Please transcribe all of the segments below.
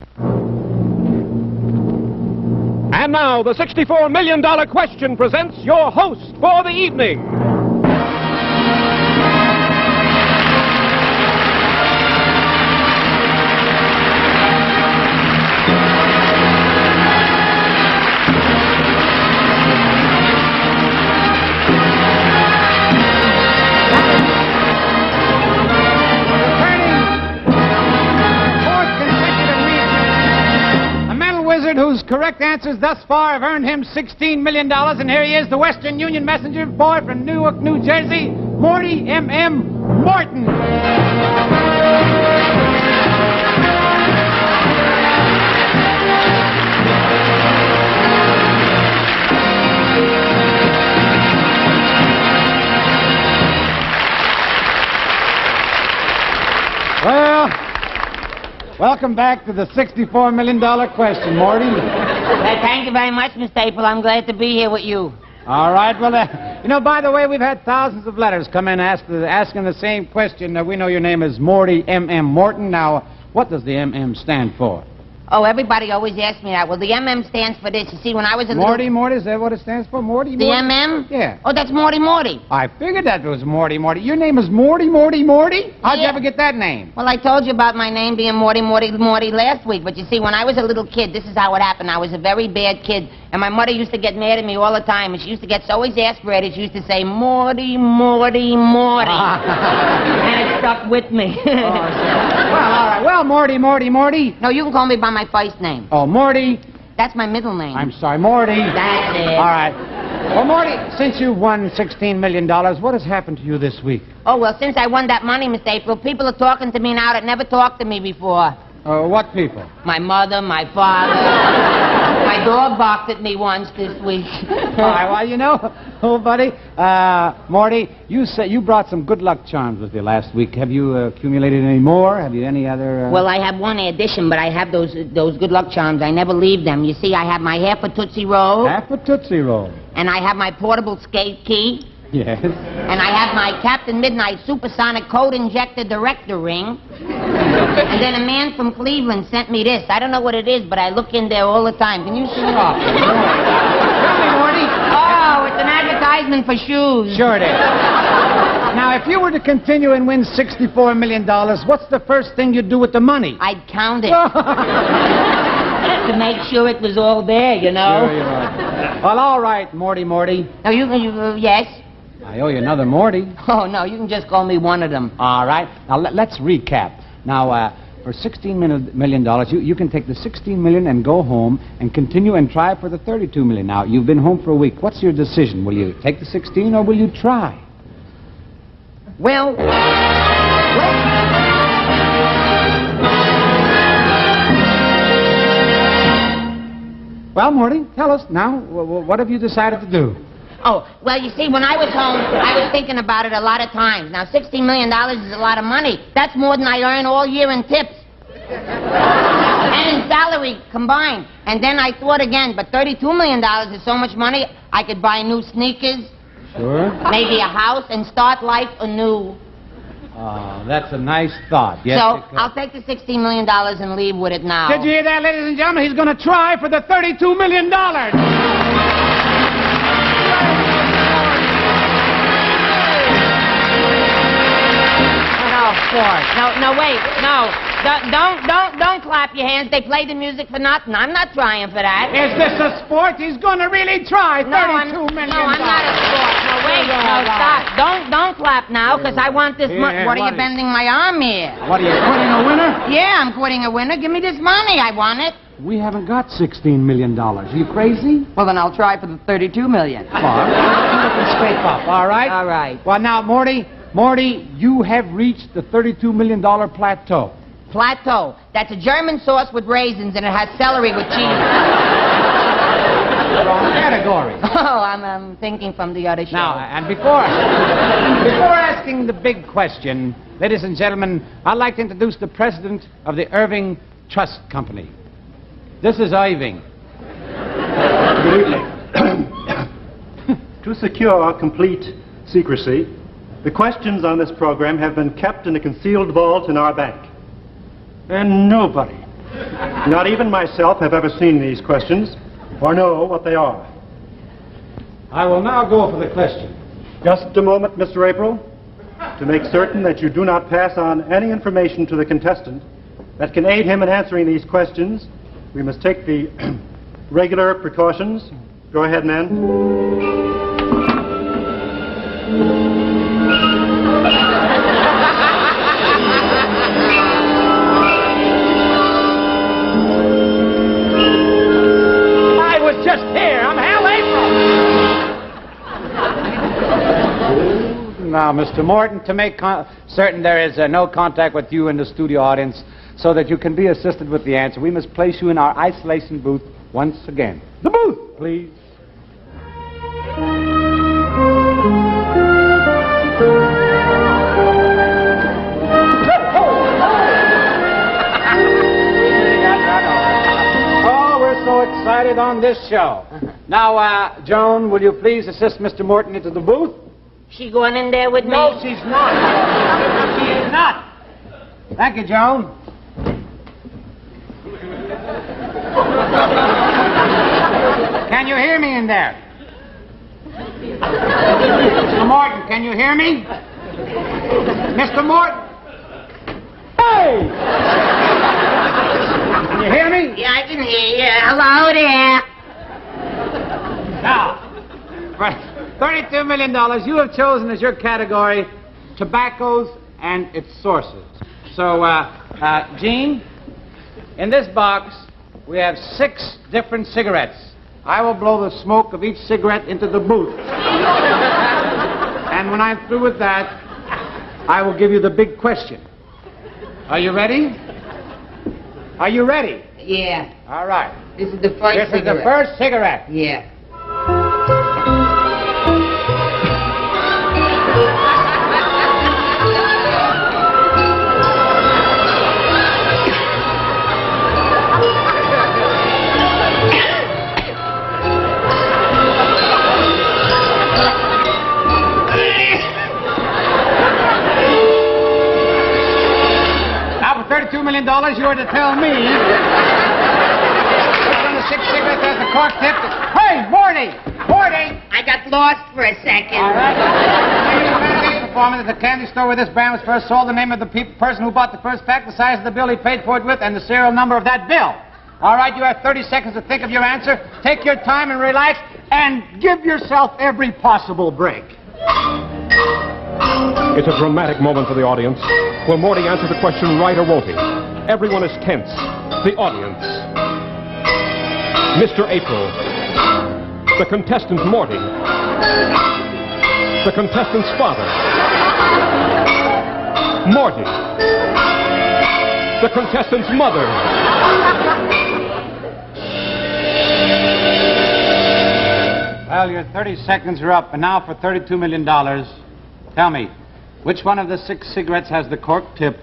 And now, the $64 million question presents your host for the evening. Whose correct answers thus far have earned him $16 million, and here he is, the Western Union messenger boy from Newark, New Jersey, Morty M.M. Morton. Well, welcome back to the $64 million question, Morty. Thank you very much, Mr. April. I'm glad to be here with you. All right. Well, by the way, we've had thousands of letters come in asking the same question. We know your name is Morty M.M. Morton. Now, what does the M.M. stand for? Oh, everybody always asks me that. Well, the M.M. stands for this. You see, when I was a Morty, is that what it stands for? Morty? The M.M.? Yeah. Oh, that's Morty. I figured that was Morty. Your name is Morty? How'd you ever get that name? Well, I told you about my name being Morty last week. But you see, when I was a little kid, this is how it happened. I was a very bad kid. And my mother used to get mad at me all the time. And she used to get so exasperated, she used to say, Morty. And it stuck with me. Well, all right. Well, Morty. No, you can call me by my first name. Oh, Morty. That's my middle name. I'm sorry, Morty. That's it. All right. Well, Morty, since you won $16 million, what has happened to you this week? Oh, well, since I won that money, Mr. April, people are talking to me now that never talked to me before. What people? My mother, my father. My dog barked at me once this week. All right, well, buddy, Morty, you said you brought some good luck charms with you last week. Have you accumulated any more? Have you any other... Well, I have one addition, but I have those good luck charms. I never leave them. You see, I have my half a Tootsie Roll. Half a Tootsie Roll. And I have my portable skate key. Yes. And I have my Captain Midnight Supersonic Code Injector Director Ring. And then a man from Cleveland sent me this. I don't know what it is, but I look in there all the time. Can you see it? Tell me, Morty. Oh, it's an advertisement for shoes. Sure it is. Now, if you were to continue and win $64 million, what's the first thing you'd do with the money? I'd count it. To make sure it was all there, you know. Sure you are. Well, all right, Morty. No, yes? I owe you another Morty. Oh, no, you can just call me one of them. All right. Now, let's recap. Now, for $16 million, you can take the $16 million and go home and continue and try for the $32 million. Now, you've been home for a week. What's your decision? Will you take the 16 or will you try? Well... Well, Morty, tell us now. What have you decided to do? Oh, well, you see, when I was home, I was thinking about it a lot of times. Now, $16 million is a lot of money. That's more than I earn all year in tips. And in salary combined. And then I thought again, but $32 million is so much money, I could buy new sneakers. Sure. Maybe a house and start life anew. Oh, that's a nice thought. Yes, so, I'll take the $16 million and leave with it now. Did you hear that, ladies and gentlemen? He's going to try for the $32 million. No, wait, no. Don't clap your hands. They play the music for nothing. I'm not trying for that. Is this a sport? He's going to really try $32 million. No, I'm not a sport. No, wait, no, stop. Don't clap now, because I want this money. What are you bending my arm here? What, are you quitting a winner? Yeah, I'm quitting a winner. Give me this money. I want it. We haven't got $16 million. Are you crazy? Well, then I'll try for the $32 million. Come on. Scrape up, all right? All right. Well, now, Morty, you have reached the $32 million plateau. Plateau. That's a German sauce with raisins, and it has celery with cheese. Wrong category. Oh, I'm thinking from the other show. Now, and before asking the big question, ladies and gentlemen, I'd like to introduce the president of the Irving Trust Company. This is Irving. Good evening. To secure complete secrecy, the questions on this program have been kept in a concealed vault in our bank. And nobody Not even myself have ever seen these questions or know what they are. I will now go for the question. Just a moment, Mr. April. To make certain that you do not pass on any information to the contestant that can aid him in answering these questions, we must take the regular precautions. Go ahead, man. I was just here. I'm Hal April. Now, Mr. Morton, to make certain there is no contact with you in the studio audience so that you can be assisted with the answer, we must place you in our isolation booth once again. The booth, please. Oh, we're so excited on this show. Now, Joan, will you please assist Mr. Morton into the booth? She going in there with me? No, she's not. She is not. Thank you, Joan. Can you hear me in there? Mr. Morton, can you hear me? Mr. Morton? Hey! Can you hear me? Yeah, I can hear you. Hello there. Now, for $32 million, you have chosen as your category tobaccos and its sources. So, Gene, in this box, we have 6 different cigarettes. I will blow the smoke of each cigarette into the booth. And when I'm through with that, I will give you the big question. Are you ready? Are you ready? Yeah. All right. This is the first cigarette. This is the first cigarette. Yeah. $32 million, you are to tell me which one of the 6 cigarettes has the cork tip. Hey, Morty! Morty! I got lost for a second. All right. Performance at the candy store where this brand was first sold, the name of the person who bought the first pack, the size of the bill he paid for it with, and the serial number of that bill. All right, you have 30 seconds to think of your answer. Take your time and relax, and give yourself every possible break. It's a dramatic moment for the audience. Will Morty answer the question right or won't he? Everyone is tense. The audience. Mr. April. The contestant Morty. The contestant's father. Morty. The contestant's mother. Well, your 30 seconds are up, and now for $32 million. Tell me, which one of the 6 cigarettes has the cork tip,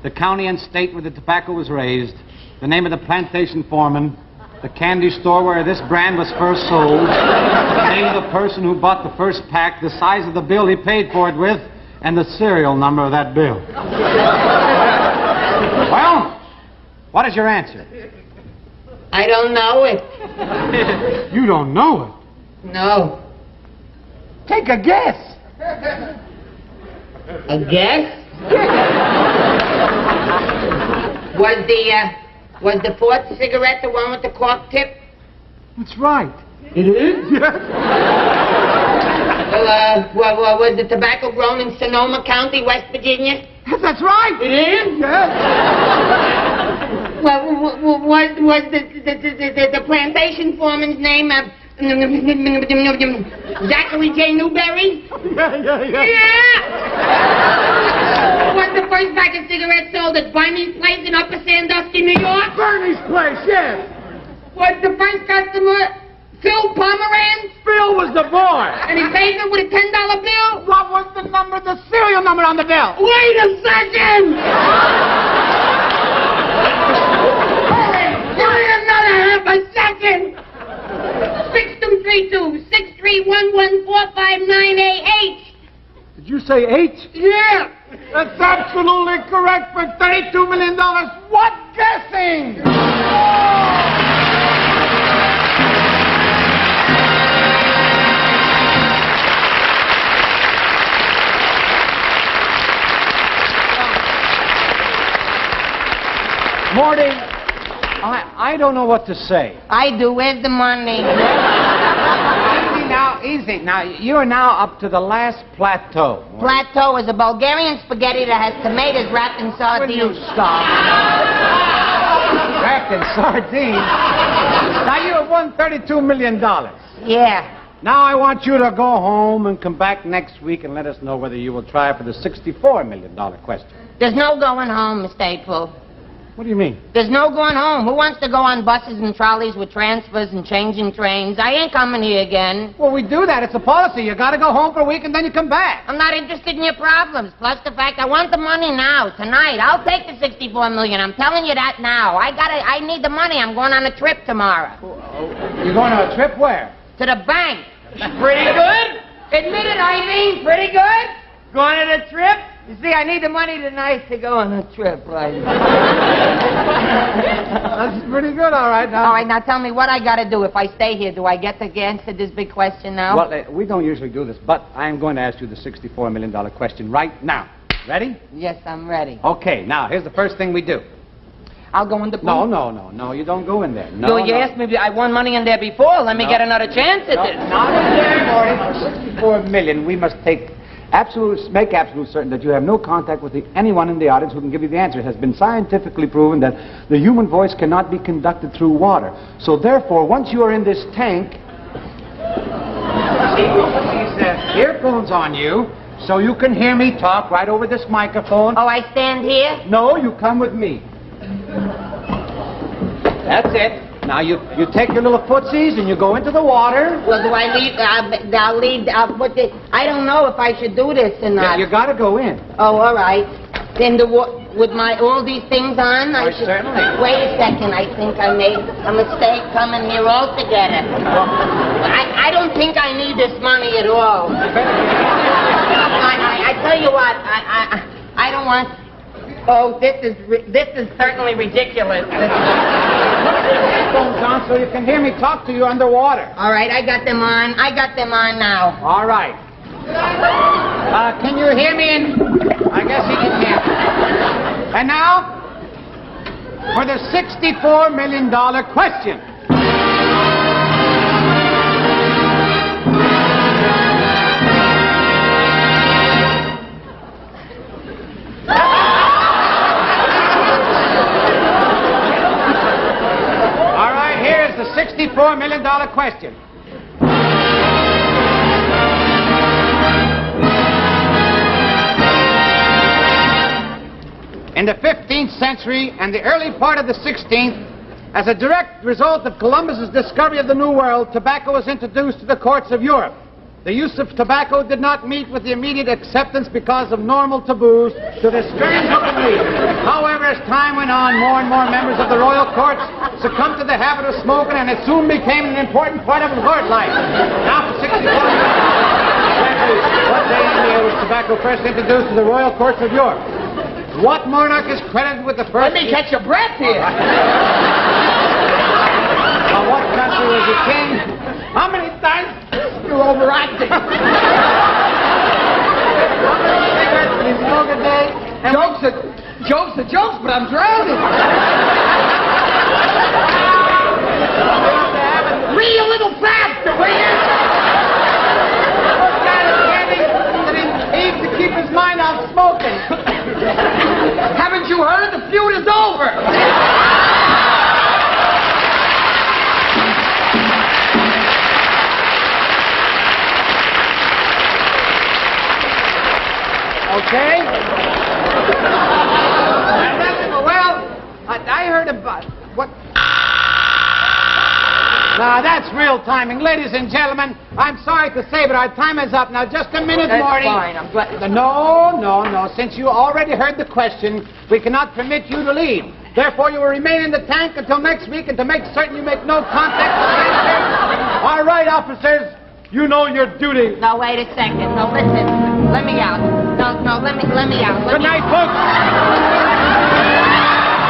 the county and state where the tobacco was raised, the name of the plantation foreman, the candy store where this brand was first sold, the name of the person who bought the first pack, the size of the bill he paid for it with, and the serial number of that bill? Well, what is your answer? I don't know it. You don't know it? No. Take a guess. A guess? Was the 4th cigarette the one with the cork tip? That's right. It is? Yes. Well, was the tobacco grown in Sonoma County, West Virginia? That's right. It is? Yes. Well, was the plantation foreman's name Zachary J. Newberry? Yeah. Was the first pack of cigarettes sold at Bernie's place in Upper Sandusky, New York? Bernie's place, yes. Was the first customer Phil Pomeranz? Phil was the boy. And he paid it with a $10 bill? What was the serial number on the bill? Wait a second! Give me another half a second! 6232-6311-459-AH. Did you say 8? Yeah! That's absolutely correct for $32 million. What guessing? Ring! Morty, I don't know what to say. I do. Where's the money? Easy. Now, you are now up to the last plateau. Plateau is a Bulgarian spaghetti that has tomatoes wrapped in Will sardines. you stop? Wrapped in sardines? Now, you have won $32 million. Yeah. Now I want you to go home and come back next week and let us know whether you will try for the $64 million question. There's no going home, Mr. April. What do you mean? There's no going home. Who wants to go on buses and trolleys with transfers and changing trains? I ain't coming here again. Well, we do that. It's a policy. You got to go home for a week and then you come back. I'm not interested in your problems. Plus the fact I want the money now, tonight. I'll take the $64 million. I'm telling you that now. I need the money. I'm going on a trip tomorrow. You're going on a trip where? To the bank. Pretty good? Admit it, Irene. Pretty good? Going on a trip? You see, I need the money tonight to go on a trip, right? That's pretty good, all right. Now. All right, now tell me what I got to do if I stay here. Do I get to answer this big question now? Well, we don't usually do this, but I'm going to ask you the $64 million question right now. Ready? Yes, I'm ready. Okay, now, here's the first thing we do. I'll go in the booth. No, you don't go in there. No, you asked me, I won money in there before. Let me get another chance at this. Not in there, Morty. For $64 million, we must make absolute certain that you have no contact with anyone in the audience who can give you the answer. It has been scientifically proven that the human voice cannot be conducted through water. So therefore, once you are in this tank, see, these earphones on you, so you can hear me talk right over this microphone. Oh, I stand here? No, you come with me. That's it. Now you take your little footsies and you go into the water. Well, do I leave? I'll put this. I don't know if I should do this or not. You got to go in. Oh, all right. Then with all these things on, I should. Certainly. Wait a second. I think I made a mistake coming here altogether. I don't think I need this money at all. I tell you what. I don't want. Oh, this is certainly ridiculous. Headphones on so you can hear me talk to you underwater. All right, I got them on. I got them on now. All right. Can you hear me? I guess he can hear me. And now, for the $64 million question. $64 million question. In the 15th century and the early part of the 16th, as a direct result of Columbus's discovery of the New World, tobacco was introduced to the courts of Europe. The use of tobacco did not meet with the immediate acceptance because of normal taboos to the strange looking leaf. However, as time went on, more and more members of the royal courts succumbed to the habit of smoking, and it soon became an important part of court life. Now, for 64 years, what day in the year was tobacco first introduced to the royal courts of Europe? What monarch is credited with the first... Let me catch your breath here. What country was the king? How many times? You're overacting. How many cigarettes did he smoke a day? Jokes are jokes, but I'm drowning. Read a little faster, will you? What kind of candy did he eat to keep his mind off smoking? Haven't you heard? The feud is over. Okay? Well, I heard about... What? Now, that's real timing. Ladies and gentlemen, I'm sorry to say, but our time is up. Now, just a minute, That's Morty. fine. I'm glad... No. Since you already heard the question, we cannot permit you to leave. Therefore, you will remain in the tank until next week, and to make certain you make no contact with strangers. All right, officers. You know your duty. No, wait a second. No, listen. Let me out. No, let me out. Good night, folks.